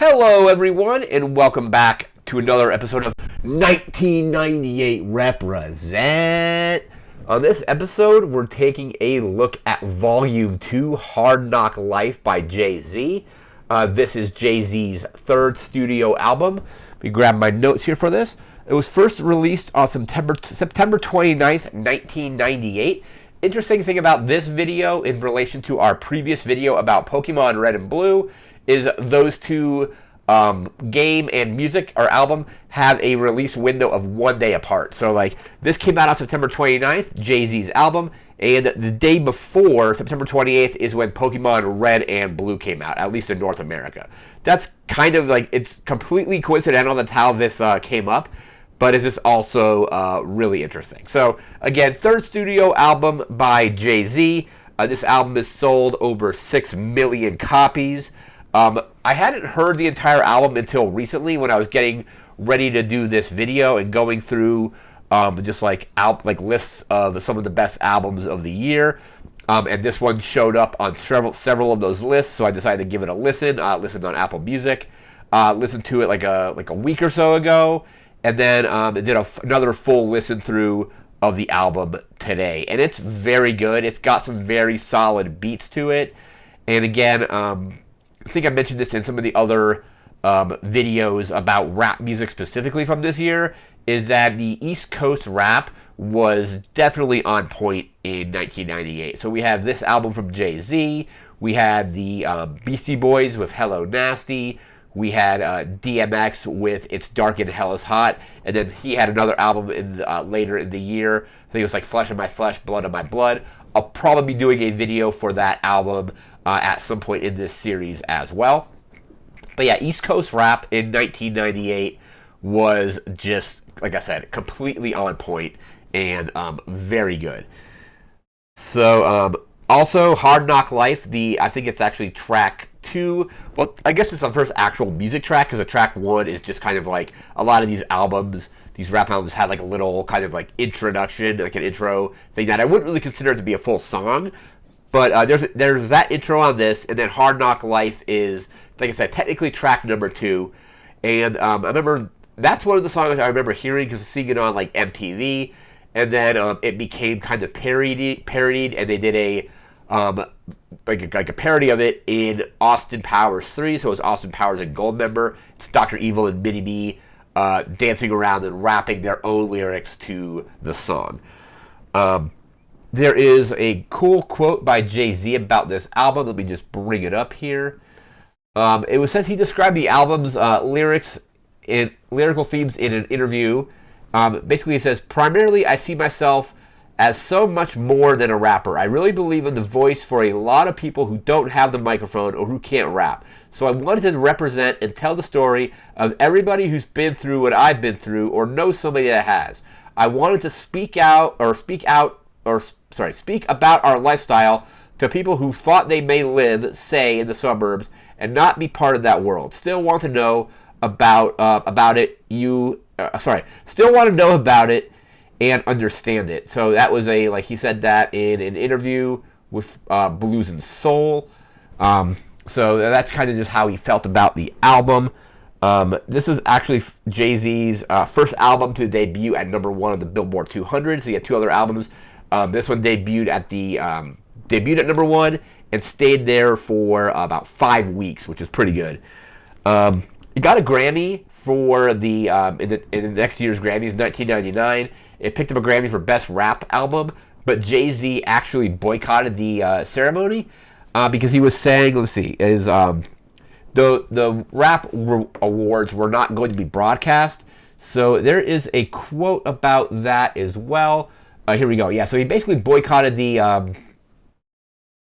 Hello, everyone, and welcome back to another episode of 1998 Represent. On this episode, we're taking a look at Volume 2, Hard Knock Life by Jay-Z. This is Jay-Z's third studio album. Let me grab my notes here for this. It was first released on September 29th, 1998. Interesting thing about this video in relation to our previous video about Pokemon Red and Blue is those two game and music or album have a release window of 1 day apart. So like this came out on September 29th, Jay-Z's album, and the day before, September 28th, is when Pokemon Red and Blue came out, at least in North America. That's kind of like, it's completely coincidental that's how this came up, but it's just also really interesting. So again, third studio album by Jay-Z. This album has sold over 6 million copies. I hadn't heard the entire album until recently when I was getting ready to do this video and going through just like lists of some of the best albums of the year. And this one showed up on several of those lists, so I decided to give it a listen. Listened on Apple Music, listened to it like a week or so ago, and then did another full listen through of the album today. And it's very good. It's got some very solid beats to it. And again, I think I mentioned this in some of the other videos about rap music specifically from this year, is that the East Coast rap was definitely on point in 1998. So we have this album from Jay-Z, we had the Beastie Boys with Hello Nasty, we had DMX with It's Dark and Hell is Hot, and then he had another album later in the year. I think it was like Flesh of My Flesh, Blood of My Blood. I'll probably be doing a video for that album at some point in this series as well. But yeah, East Coast rap in 1998 was just, like I said, completely on point and very good. So also Hard Knock Life, I think it's actually track 2. Well, I guess it's the first actual music track, because track 1 is just kind of like a lot of these albums. These rap albums had like a little kind of like introduction, like an intro thing that I wouldn't really consider to be a full song. But there's that intro on this, and then Hard Knock Life is, like I said, technically track number 2. And I remember that's one of the songs I remember hearing because seeing it on like MTV, and then it became kind of parodied, and they did a like a parody of it in Austin Powers 3. So it was Austin Powers and Goldmember. It's Dr. Evil and Mini-Me dancing around and rapping their own lyrics to the song. There is a cool quote by Jay-Z about this album. Let me just bring it up here. It says he described the album's lyrical themes in an interview. Basically, he says, "Primarily, I see myself as so much more than a rapper. I really believe in the voice for a lot of people who don't have the microphone or who can't rap. So I wanted to represent and tell the story of everybody who's been through what I've been through or knows somebody that has. I wanted to speak about our lifestyle to people who thought they may live, say, in the suburbs and not be part of that world. Still want to know about it. Still want to know about it and understand it." So that was he said that in an interview with Blues and Soul. So that's kind of just how he felt about the album. This is actually Jay-Z's first album to debut at number 1 on the Billboard 200. So he had 2 other albums. This one debuted at number 1 and stayed there for about 5 weeks, which is pretty good. It got a Grammy for in the next year's Grammys, 1999. It picked up a Grammy for Best Rap Album, but Jay-Z actually boycotted the ceremony because he was saying, the rap awards were not going to be broadcast. So there is a quote about that as well. Here we go. Yeah, so he basically boycotted the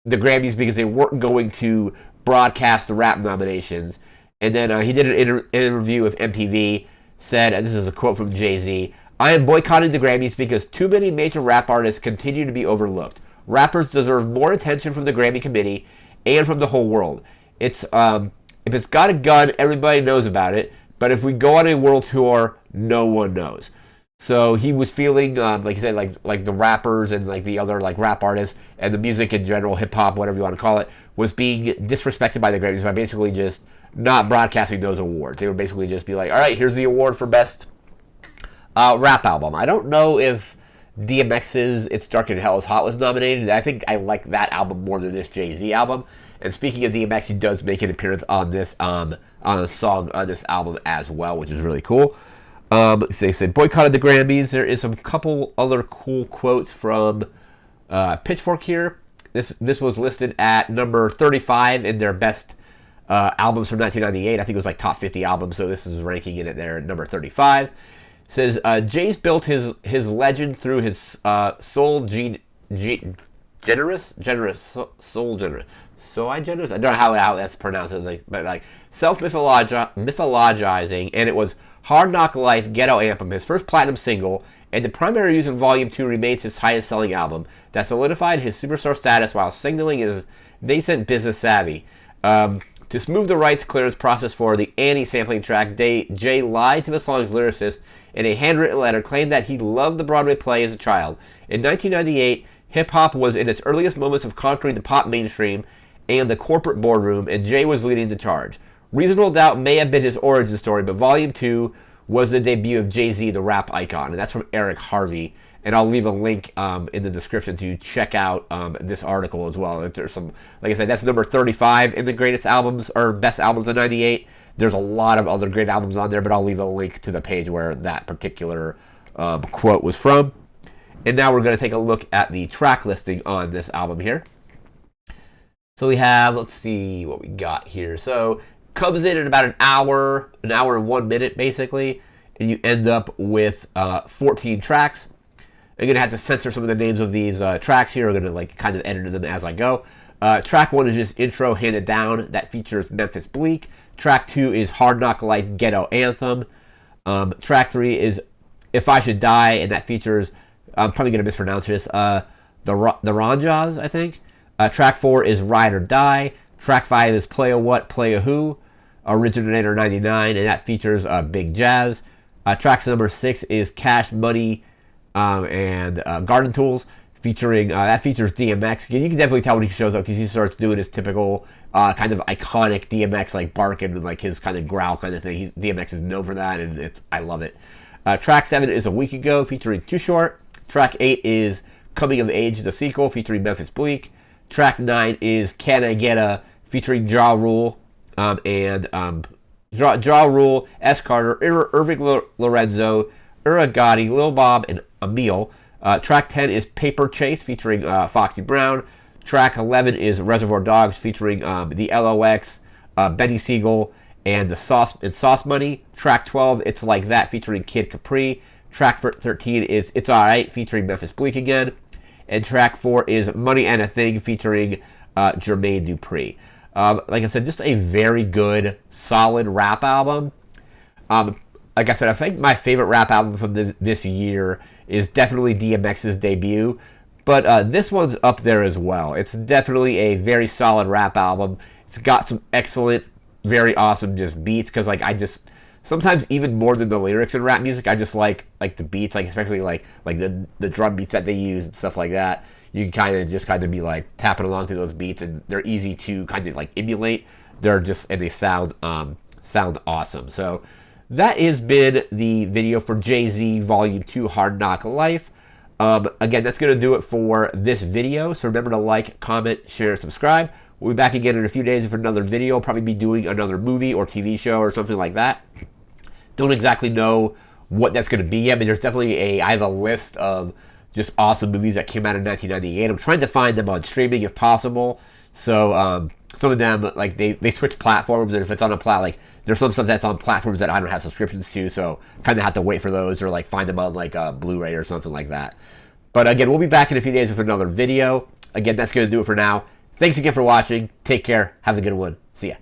Grammys because they weren't going to broadcast the rap nominations. And then he did an interview with MTV, said, and this is a quote from Jay-Z, "I am boycotting the Grammys because too many major rap artists continue to be overlooked. Rappers deserve more attention from the Grammy committee and from the whole world. If it's got a gun, everybody knows about it, but if we go on a world tour, no one knows." So he was feeling, like you said, like the rappers and like the other like rap artists and the music in general, hip hop, whatever you want to call it, was being disrespected by the Grammys by basically just not broadcasting those awards. They would basically just be like, all right, here's the award for best rap album. I don't know if DMX's "It's Dark and Hell Is Hot" was nominated. I think I like that album more than this Jay-Z album. And speaking of DMX, he does make an appearance on this on a song on this album as well, which is really cool. They say boycotted the Grammys. There is some couple other cool quotes from Pitchfork here. This was listed at number 35 in their best albums from 1998. I think it was like top 50 albums, so this is ranking it there at number 35. It says Jay's built his legend through his soul generous. So I don't know how that's pronounced, but like self-mythologizing, and it was Hard Knock Life Ghetto Anthem, his first platinum single, and the primary use in Volume 2 remains his highest-selling album that solidified his superstar status while signaling his nascent business savvy. To smooth the rights clearance process for the Annie sampling track, Jay lied to the song's lyricist in a handwritten letter, claimed that he loved the Broadway play as a child. In 1998, hip-hop was in its earliest moments of conquering the pop mainstream and the corporate boardroom, and Jay was leading the charge. Reasonable Doubt may have been his origin story, but Volume 2 was the debut of Jay-Z, the rap icon, and that's from Eric Harvey. And I'll leave a link in the description to check out this article as well. There's some, like I said, that's number 35 in the greatest albums or best albums of '98. There's a lot of other great albums on there, but I'll leave a link to the page where that particular quote was from. And now we're going to take a look at the track listing on this album here. So we have, let's see what we got here. So comes in at about an hour and 1 minute basically, and you end up with 14 tracks. I'm going to have to censor some of the names of these tracks here. I'm going to like kind of edit them as I go. Track 1 is just Intro Handed Down. That features Memphis Bleak. Track 2 is Hard Knock Life Ghetto Anthem. Track 3 is If I Should Die, and that features, I'm probably going to mispronounce this, the Ranjas, I think. Track 4 is Ride or Die. Track 5 is Play a What, Play a Who. Originator 99, and that features Big Jazz. Track number 6 is Cash Money and Garden Tools, featuring that features DMX. Again, you can definitely tell when he shows up because he starts doing his typical kind of iconic DMX like barking and like his kind of growl kind of thing. DMX is known for that, and I love it. Track 7 is A Week Ago, featuring Too Short. Track 8 is Coming of Age, the sequel, featuring Memphis Bleak. Track 9 is Can I Get A, featuring Ja Rule and Ja Rule, S. Carter, Irving Lorenzo, Ura Gotti, Lil Bob, and Emil. Track 10 is Paper Chase, featuring Foxy Brown. Track 11 is Reservoir Dogs, featuring the LOX, Benny Siegel, and Sauce Money. Track 12, It's Like That, featuring Kid Capri. Track 13 is It's Alright, featuring Memphis Bleak again. And track 4 is Money and a Thing, featuring Jermaine Dupri. Like I said, just a very good, solid rap album. Like I said, I think my favorite rap album from this year is definitely DMX's debut. But this one's up there as well. It's definitely a very solid rap album. It's got some excellent, very awesome just beats. Because like I just sometimes even more than the lyrics in rap music, I just like the beats, like especially like the drum beats that they use and stuff like that. You can kind of be like tapping along to those beats, and they're easy to kind of like emulate. They sound awesome. So that has been the video for Jay-Z Volume 2 Hard Knock Life. Again, that's going to do it for this video. So remember to like, comment, share, subscribe. We'll be back again in a few days for another video. I'll probably be doing another movie or TV show or something like that. Don't exactly know what that's going to be yet, but there's definitely I have a list of just awesome movies that came out in 1998. I'm trying to find them on streaming if possible. So some of them, like they switch platforms, and if it's on a like there's some stuff that's on platforms that I don't have subscriptions to, so kind of have to wait for those or like find them on like a Blu-ray or something like that. But again, we'll be back in a few days with another video. Again, that's going to do it for now. Thanks again for watching. Take care. Have a good one. See ya.